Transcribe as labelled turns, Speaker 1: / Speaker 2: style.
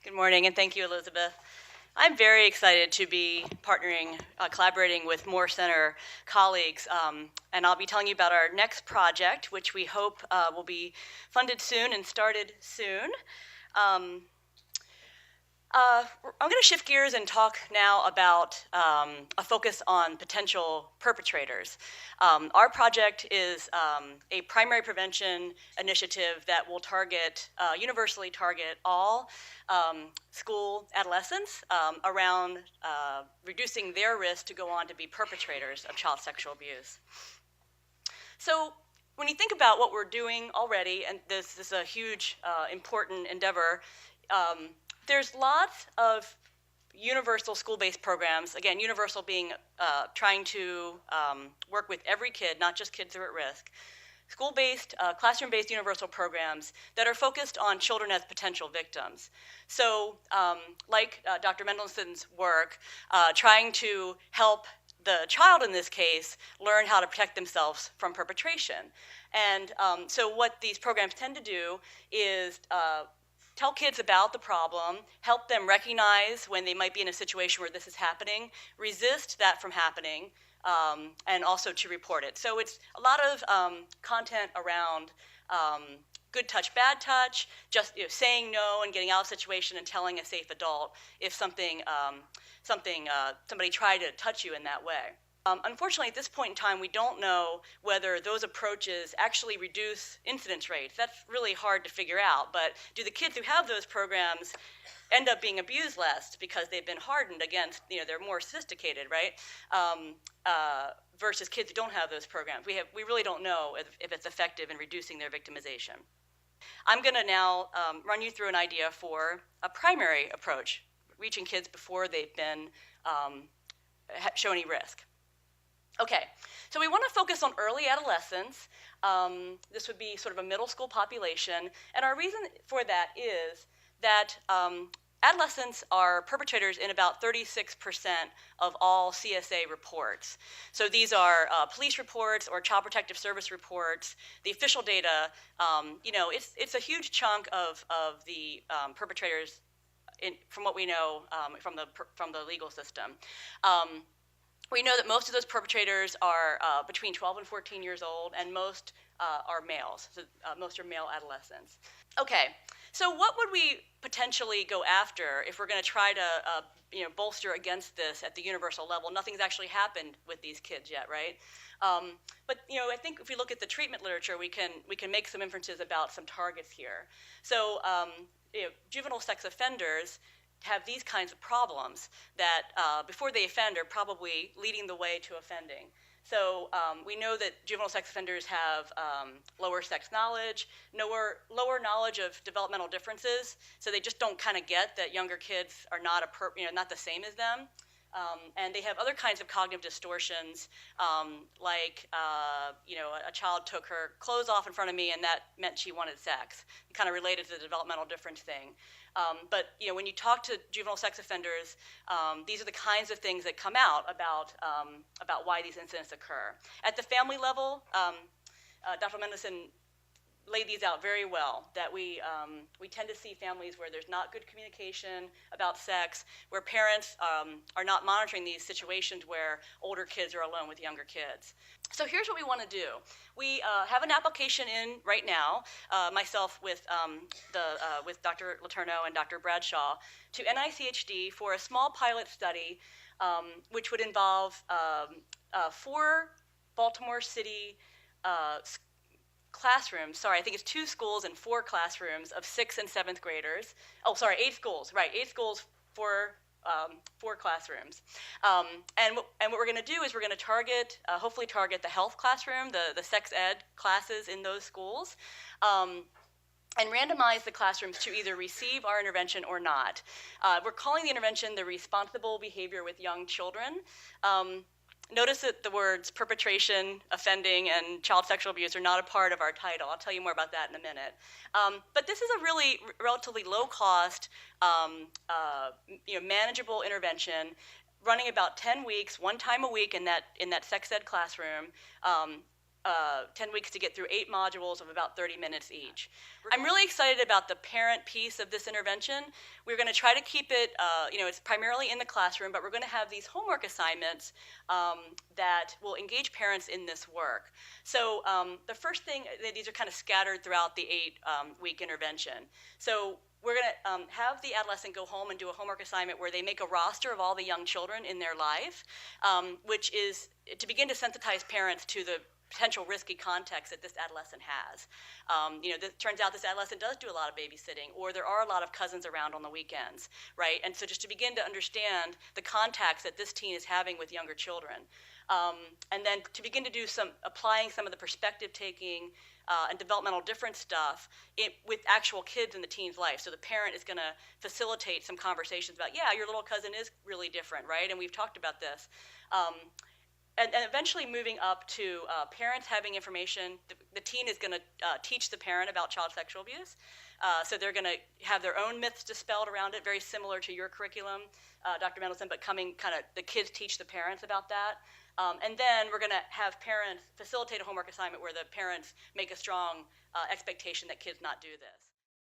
Speaker 1: Good morning, and thank you, Elizabeth. I'm very excited to be partnering, collaborating with Moore Center colleagues, and I'll be telling you about our next project, which we hope will be funded soon and started soon. Um, I'm going to shift gears and talk now about a focus on potential perpetrators. Our project is a primary prevention initiative that will universally target all school adolescents around reducing their risk to go on to be perpetrators of child sexual abuse. So when you think about what we're doing already, and this is a huge, important endeavor, there's lots of universal school-based programs, again, universal being trying to work with every kid, not just kids who are at risk, school-based, classroom-based universal programs that are focused on children as potential victims. So like Dr. Mendelssohn's work, trying to help the child in this case learn how to protect themselves from perpetration. And so what these programs tend to do is tell kids about the problem, help them recognize when they might be in a situation where this is happening, resist that from happening, and also to report it. So it's a lot of content around good touch, bad touch, just saying no and getting out of the situation and telling a safe adult if somebody tried to touch you in that way. Unfortunately, at this point in time, we don't know whether those approaches actually reduce incidence rates. That's really hard to figure out. But do the kids who have those programs end up being abused less because they've been hardened against, they're more sophisticated, right? Versus kids who don't have those programs. We really don't know if it's effective in reducing their victimization. I'm going to now run you through an idea for a primary approach, reaching kids before they've been show any risk. Okay, so we want to focus on early adolescence. This would be sort of a middle school population, and our reason for that is that adolescents are perpetrators in about 36% of all CSA reports. So these are police reports or Child Protective Service reports. The official data, it's a huge chunk of the perpetrators from what we know from the legal system. We know that most of those perpetrators are between 12 and 14 years old, and most are males. So most are male adolescents. Okay, so what would we potentially go after if we're going to try to bolster against this at the universal level? Nothing's actually happened with these kids yet, right? But I think if we look at the treatment literature, we can make some inferences about some targets here. So juvenile sex offenders have these kinds of problems that before they offend are probably leading the way to offending. So we know that juvenile sex offenders have lower sex knowledge, lower knowledge of developmental differences, so they just don't kind of get that younger kids are not not the same as them. And they have other kinds of cognitive distortions, like a child took her clothes off in front of me and that meant she wanted sex, kind of related to the developmental difference thing. But when you talk to juvenile sex offenders, these are the kinds of things that come out about why these incidents occur. At the family level, Dr. Mendelssohn laid these out very well, that we tend to see families where there's not good communication about sex, where parents are not monitoring these situations where older kids are alone with younger kids. So here's what we want to do. We have an application in right now, myself with Dr. Letourneau and Dr. Bradshaw, to NICHD for a small pilot study which would involve 4 Baltimore City classrooms, I think it's 2 schools and 4 classrooms of 6th and 7th graders. 8 schools, right, 8 schools, 4 classrooms. And what we're going to do is we're going to hopefully target the health classroom, the sex ed classes in those schools, and randomize the classrooms to either receive our intervention or not. We're calling the intervention the responsible behavior with young children. Notice that the words perpetration, offending, and child sexual abuse are not a part of our title. I'll tell you more about that in a minute. But this is a really relatively low-cost, manageable intervention, running about 10 weeks, 1 time a week in that sex ed classroom, 10 weeks to get through 8 modules of about 30 minutes each. I'm really excited about the parent piece of this intervention. We're going to try to keep it, it's primarily in the classroom, but we're going to have these homework assignments that will engage parents in this work. So the first thing, these are kind of scattered throughout the 8-week intervention. So we're going to have the adolescent go home and do a homework assignment where they make a roster of all the young children in their life, which is to begin to sensitize parents to the potential risky context that this adolescent has. It turns out this adolescent does do a lot of babysitting, or there are a lot of cousins around on the weekends, right? And so just to begin to understand the contacts that this teen is having with younger children. And then to begin to do applying some of the perspective taking and developmental difference stuff with actual kids in the teen's life. So the parent is going to facilitate some conversations about, yeah, your little cousin is really different, right? And we've talked about this. And eventually moving up to parents having information. The teen is going to teach the parent about child sexual abuse. So they're going to have their own myths dispelled around it, very similar to your curriculum, Dr. Mendelson, but the kids teach the parents about that. And then we're going to have parents facilitate a homework assignment where the parents make a strong expectation that kids not do this.